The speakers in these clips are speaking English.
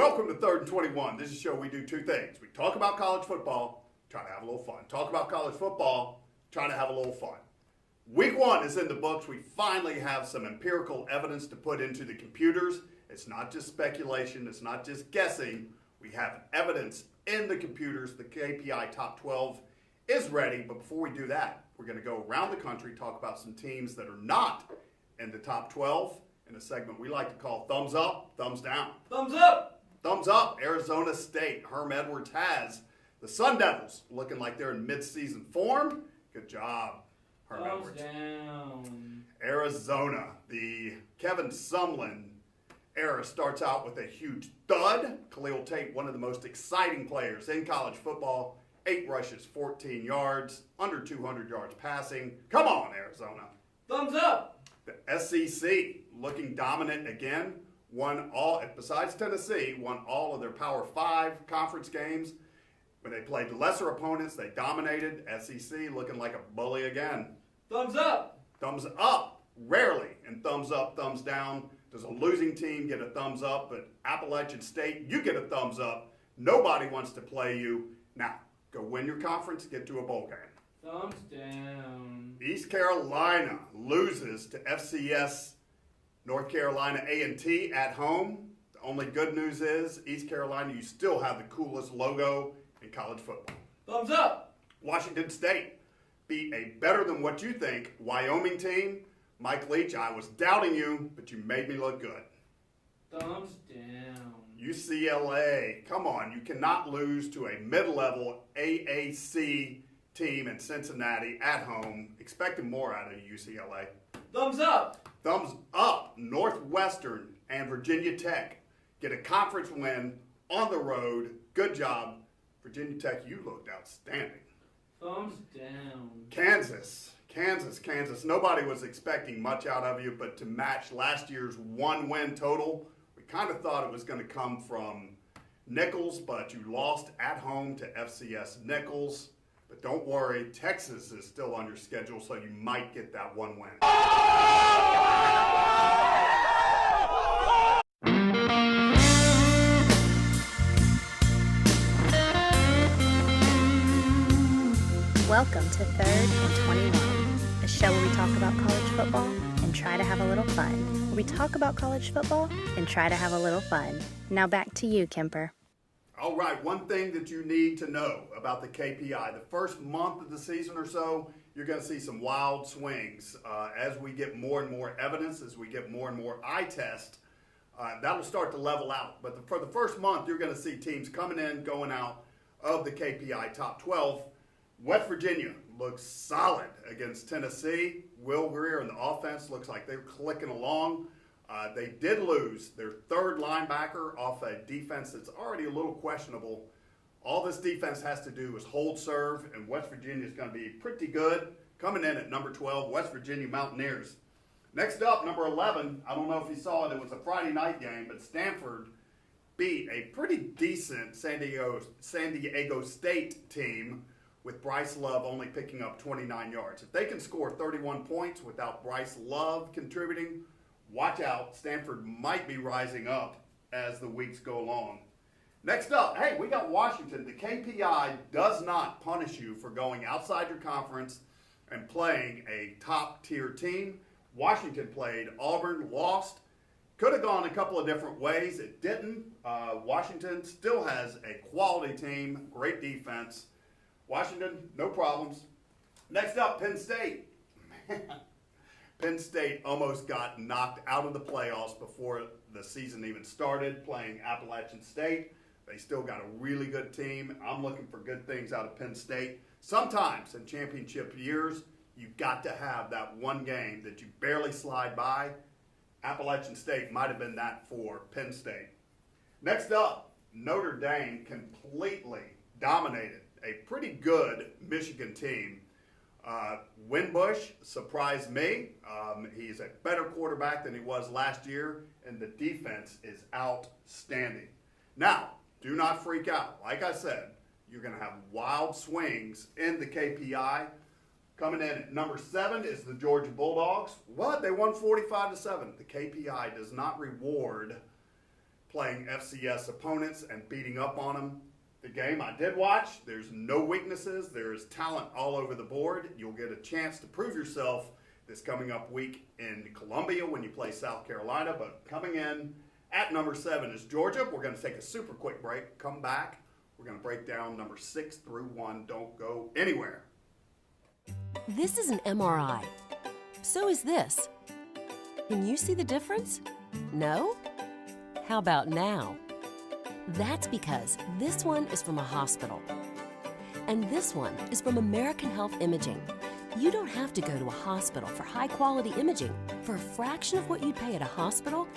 Welcome to 3rd and 21. This is a show we do two things. We talk about college football, try to have a little fun. Talk about college football, try to have a little fun. Week 1 is in the books. We finally have some empirical evidence to put into the computers. It's not just speculation. It's not just guessing. We have evidence in the computers. The KPI Top 12 is ready. But before we do that, we're going to go around the country, talk about some teams that are not in the Top 12 in a segment we like to call Thumbs Up, Thumbs Down. Thumbs up! Thumbs up, Arizona State. Herm Edwards has the Sun Devils looking like they're in mid-season form. Good job, Herm Edwards. Thumbs down. Arizona, the Kevin Sumlin era starts out with a huge thud. Khalil Tate, one of the most exciting players in college football. 8 rushes, 14 yards, under 200 yards passing. Come on, Arizona. Thumbs up! The SEC looking dominant again. Won all, besides Tennessee, won all of their Power 5 conference games. When they played lesser opponents, they dominated. SEC looking like a bully again. Thumbs up! Thumbs up. Rarely in thumbs up, thumbs down does a losing team get a thumbs up, but Appalachian State, you get a thumbs up. Nobody wants to play you. Now, go win your conference, get to a bowl game. Thumbs down. East Carolina loses to FCS North Carolina A&T at home. The only good news is, East Carolina, you still have the coolest logo in college football. Thumbs up! Washington State beat a better than what you think Wyoming team. Mike Leach, I was doubting you, but you made me look good. Thumbs down. UCLA, come on, you cannot lose to a mid-level AAC team in Cincinnati at home. Expecting more out of UCLA. Thumbs up! Thumbs up. Northwestern and Virginia Tech get a conference win on the road. Good job. Virginia Tech, you looked outstanding. Thumbs down. Kansas. Nobody was expecting much out of you, but to match last year's 1-win total, we kind of thought it was going to come from Nichols, but you lost at home to FCS Nichols. But don't worry, Texas is still on your schedule, so you might get that 1 win. Welcome to 3rd and 21, a show where we talk about college football and try to have a little fun. Where we talk about college football and try to have a little fun. Now back to you, Kemper. All right, one thing that you need to know about the KPI, the first month of the season or so, you're going to see some wild swings. As we get more and more evidence, as we get more and more eye test, that'll start to level out. But for the first month, you're going to see teams coming in, going out of the KPI Top 12. West Virginia looks solid against Tennessee. Will Greer and the offense looks like they're clicking along. They did lose their 3rd linebacker off a defense that's already a little questionable. All this defense has to do is hold serve, and West Virginia is going to be pretty good. Coming in at number 12, West Virginia Mountaineers. Next up, number 11, I don't know if you saw it, it was a Friday night game, but Stanford beat a pretty decent San Diego State team with Bryce Love only picking up 29 yards. If they can score 31 points without Bryce Love contributing, watch out, Stanford might be rising up as the weeks go along. Next up, hey, we got Washington. The KPI does not punish you for going outside your conference and playing a top-tier team. Washington played Auburn, lost. Could have gone a couple of different ways. It didn't. Washington still has a quality team, great defense. Washington, no problems. Next up, Penn State. Penn State almost got knocked out of the playoffs before the season even started, playing Appalachian State. They still got a really good team. I'm looking for good things out of Penn State. Sometimes in championship years, you've got to have that one game that you barely slide by. Appalachian State might have been that for Penn State. Next up, Notre Dame completely dominated a pretty good Michigan team. Winbush surprised me. He's a better quarterback than he was last year, and the defense is outstanding. Now, do not freak out. Like I said, you're going to have wild swings in the KPI. Coming in at number 7 is the Georgia Bulldogs. What? They won 45-7. The KPI does not reward playing FCS opponents and beating up on them. The game I did watch, there's no weaknesses. There's talent all over the board. You'll get a chance to prove yourself this coming up week in Columbia when you play South Carolina. But coming in at number 7 is Georgia. We're going to take a super quick break. Come back. We're going to break down number 6 through 1. Don't go anywhere. This is an MRI. So is this. Can you see the difference? No? How about now? That's because this one is from a hospital. And this one is from American Health Imaging. You don't have to go to a hospital for high-quality imaging. For a fraction of what you'd pay at a hospital,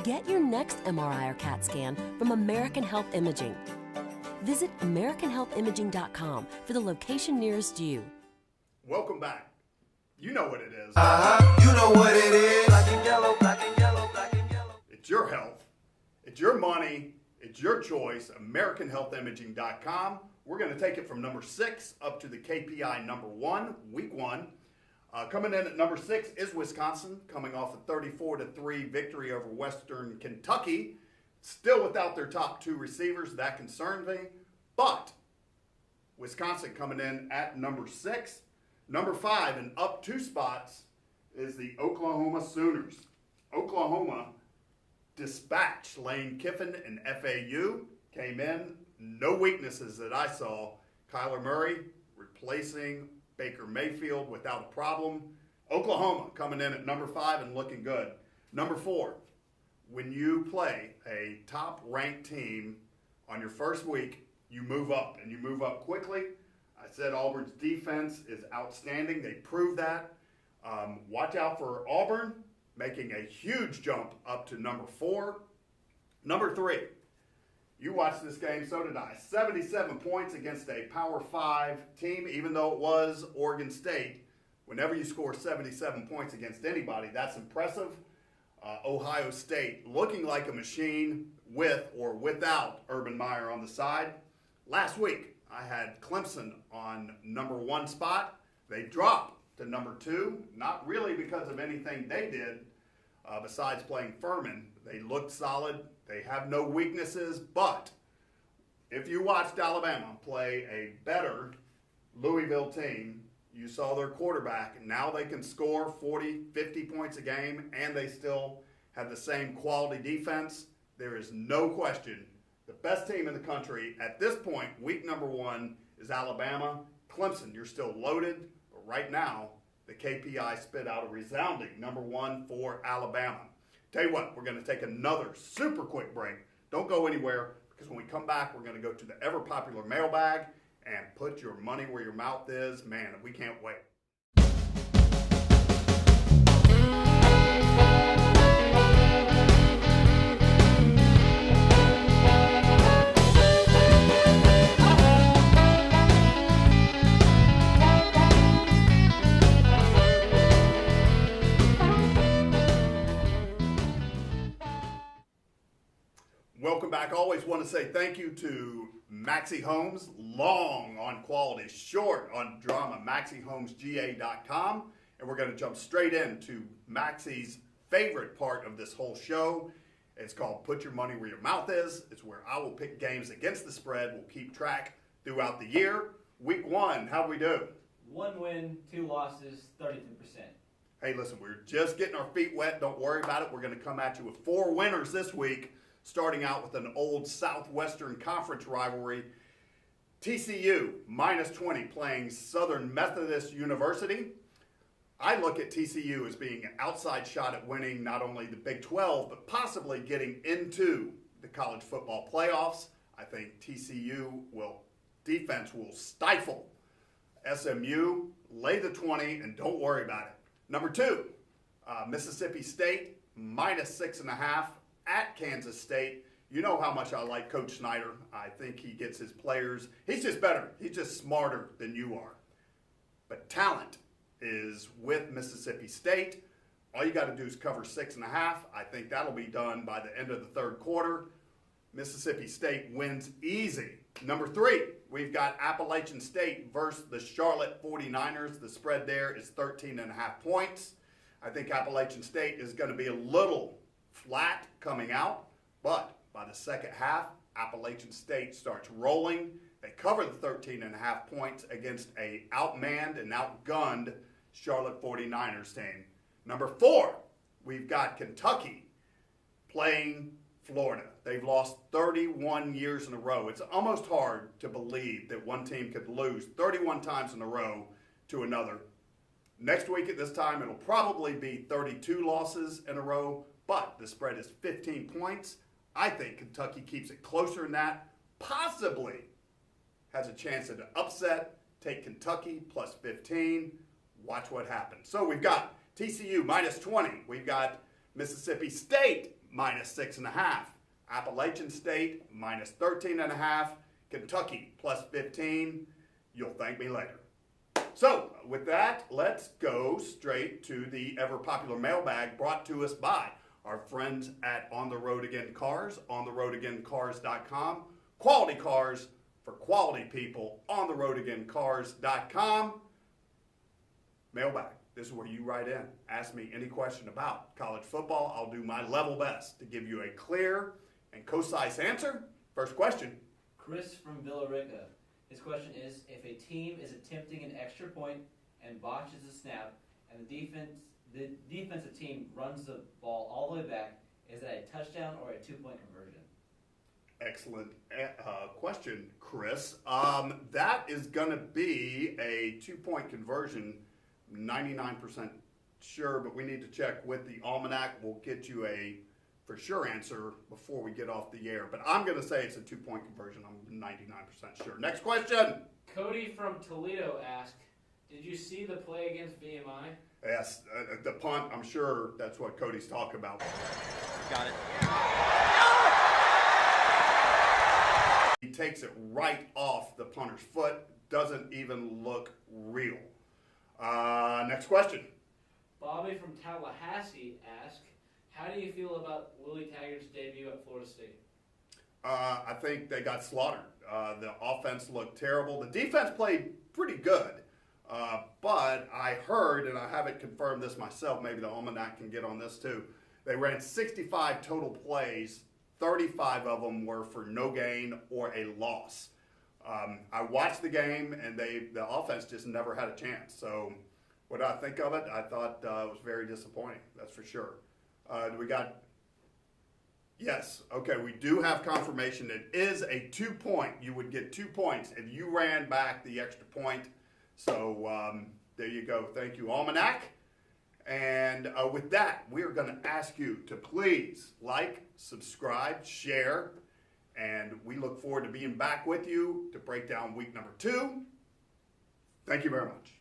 get your next MRI or CAT scan from American Health Imaging. Visit AmericanHealthImaging.com for the location nearest you. Welcome back. You know what it is. You know what it is. Black and yellow, black and yellow, black and yellow. It's your health. It's your money. It's your choice. AmericanHealthImaging.com. We're going to take it from number 6 up to the KPI number 1, week 1. Coming in at number 6 is Wisconsin, coming off a 34-3 victory over Western Kentucky. Still without their top 2 receivers. That concerns me. But Wisconsin coming in at number 6. Number 5 and up 2 spots is the Oklahoma Sooners. Oklahoma dispatched Lane Kiffin and FAU. Came in, no weaknesses that I saw. Kyler Murray replacing Baker Mayfield without a problem. Oklahoma coming in at number 5 and looking good. Number 4, when you play a top-ranked team on your first week, you move up, and you move up quickly. I said Auburn's defense is outstanding. They proved that. Watch out for Auburn making a huge jump up to number 4. Number 3, you watched this game, so did I. 77 points against a Power 5 team, even though it was Oregon State. Whenever you score 77 points against anybody, that's impressive. Ohio State looking like a machine with or without Urban Meyer on the side. Last week, I had Clemson on number 1 spot. They dropped to number 2, not really because of anything they did besides playing Furman. They looked solid. They have no weaknesses, but if you watched Alabama play a better Louisville team, you saw their quarterback. Now they can score 40, 50 points a game, and they still have the same quality defense. There is no question. The best team in the country at this point, week number 1, is Alabama. Clemson, you're still loaded, but right now, the KPI spit out a resounding number 1 for Alabama. Tell you what, we're going to take another super quick break. Don't go anywhere, because when we come back, we're going to go to the ever-popular mailbag and put your money where your mouth is. Man, we can't wait. Welcome back. Always want to say thank you to Maxey Homes. Long on quality, short on drama. MaxeyHomesGA.com. And we're going to jump straight into Maxey's favorite part of this whole show. It's called Put Your Money Where Your Mouth Is. It's where I will pick games against the spread. We'll keep track throughout the year. Week 1, how'd we do? 1 win, 2 losses, 33%. Hey, listen, we're just getting our feet wet. Don't worry about it. We're going to come at you with 4 winners this week. Starting out with an old Southwestern Conference rivalry. TCU, -20, playing Southern Methodist University. I look at TCU as being an outside shot at winning not only the Big 12, but possibly getting into the college football playoffs. I think TCU defense will stifle SMU, lay the 20, and don't worry about it. Number 2, Mississippi State, -6.5. At Kansas State. You know how much I like Coach Snyder. I think he gets his players. He's just better. He's just smarter than you are. But talent is with Mississippi State. All you got to do is cover 6.5. I think that'll be done by the end of the 3rd quarter. Mississippi State wins easy. Number 3, we've got Appalachian State versus the Charlotte 49ers. The spread there is 13.5 points. I think Appalachian State is going to be a little flat coming out, but By the second half, Appalachian State starts rolling. They cover the 13.5 points against a outmanned and outgunned Charlotte 49ers team. Number 4, we've got Kentucky playing Florida. They've lost 31 years in a row. It's almost hard to believe that one team could lose 31 times in a row to another. Next week at this time, it'll probably be 32 losses in a row, but the spread is 15 points. I think Kentucky keeps it closer than that, possibly has a chance at an upset. Take Kentucky plus 15. Watch what happens. So we've got TCU minus 20. We've got Mississippi State minus 6.5. Appalachian State minus 13.5. Kentucky plus 15. You'll thank me later. So with that, let's go straight to the ever popular mailbag brought to us by our friends at On the Road Again Cars, ontheroadagain.cars.com. Quality cars for quality people, ontheroadagain.cars.com. Mailbag. This is where you write in. Ask me any question about college football. I'll do my level best to give you a clear and concise answer. First question. Chris from Villarica. His question is, if a team is attempting an extra point and botches the snap, and the defensive team runs the ball all the way back, is that a touchdown or a 2-point conversion? Excellent question, Chris. That is going to be a 2-point conversion, 99% sure, but we need to check with the almanac. We'll get you a for sure answer before we get off the air, but I'm going to say it's a 2-point conversion. I'm 99% sure. Next question. Cody from Toledo asked, did you see the play against VMI? Yes, the punt, I'm sure that's what Cody's talking about. Got it. He takes it right off the punter's foot, doesn't even look real. Next question. Bobby from Tallahassee asked, how do you feel about Willie Taggart's debut at Florida State? I think they got slaughtered. The offense looked terrible. The defense played pretty good. But I heard, and I haven't confirmed this myself, maybe the almanac can get on this too, they ran 65 total plays. 35 of them were for no gain or a loss. I watched the game, and the offense just never had a chance. So what did I think of it? I thought it was very disappointing, that's for sure. Do we got? Yes. Okay, we do have confirmation. It is a 2-point. You would get 2 points if you ran back the extra point. So there you go. Thank you, Almanac. And with that, we are going to ask you to please like, subscribe, share, and we look forward to being back with you to break down week number 2. Thank you very much.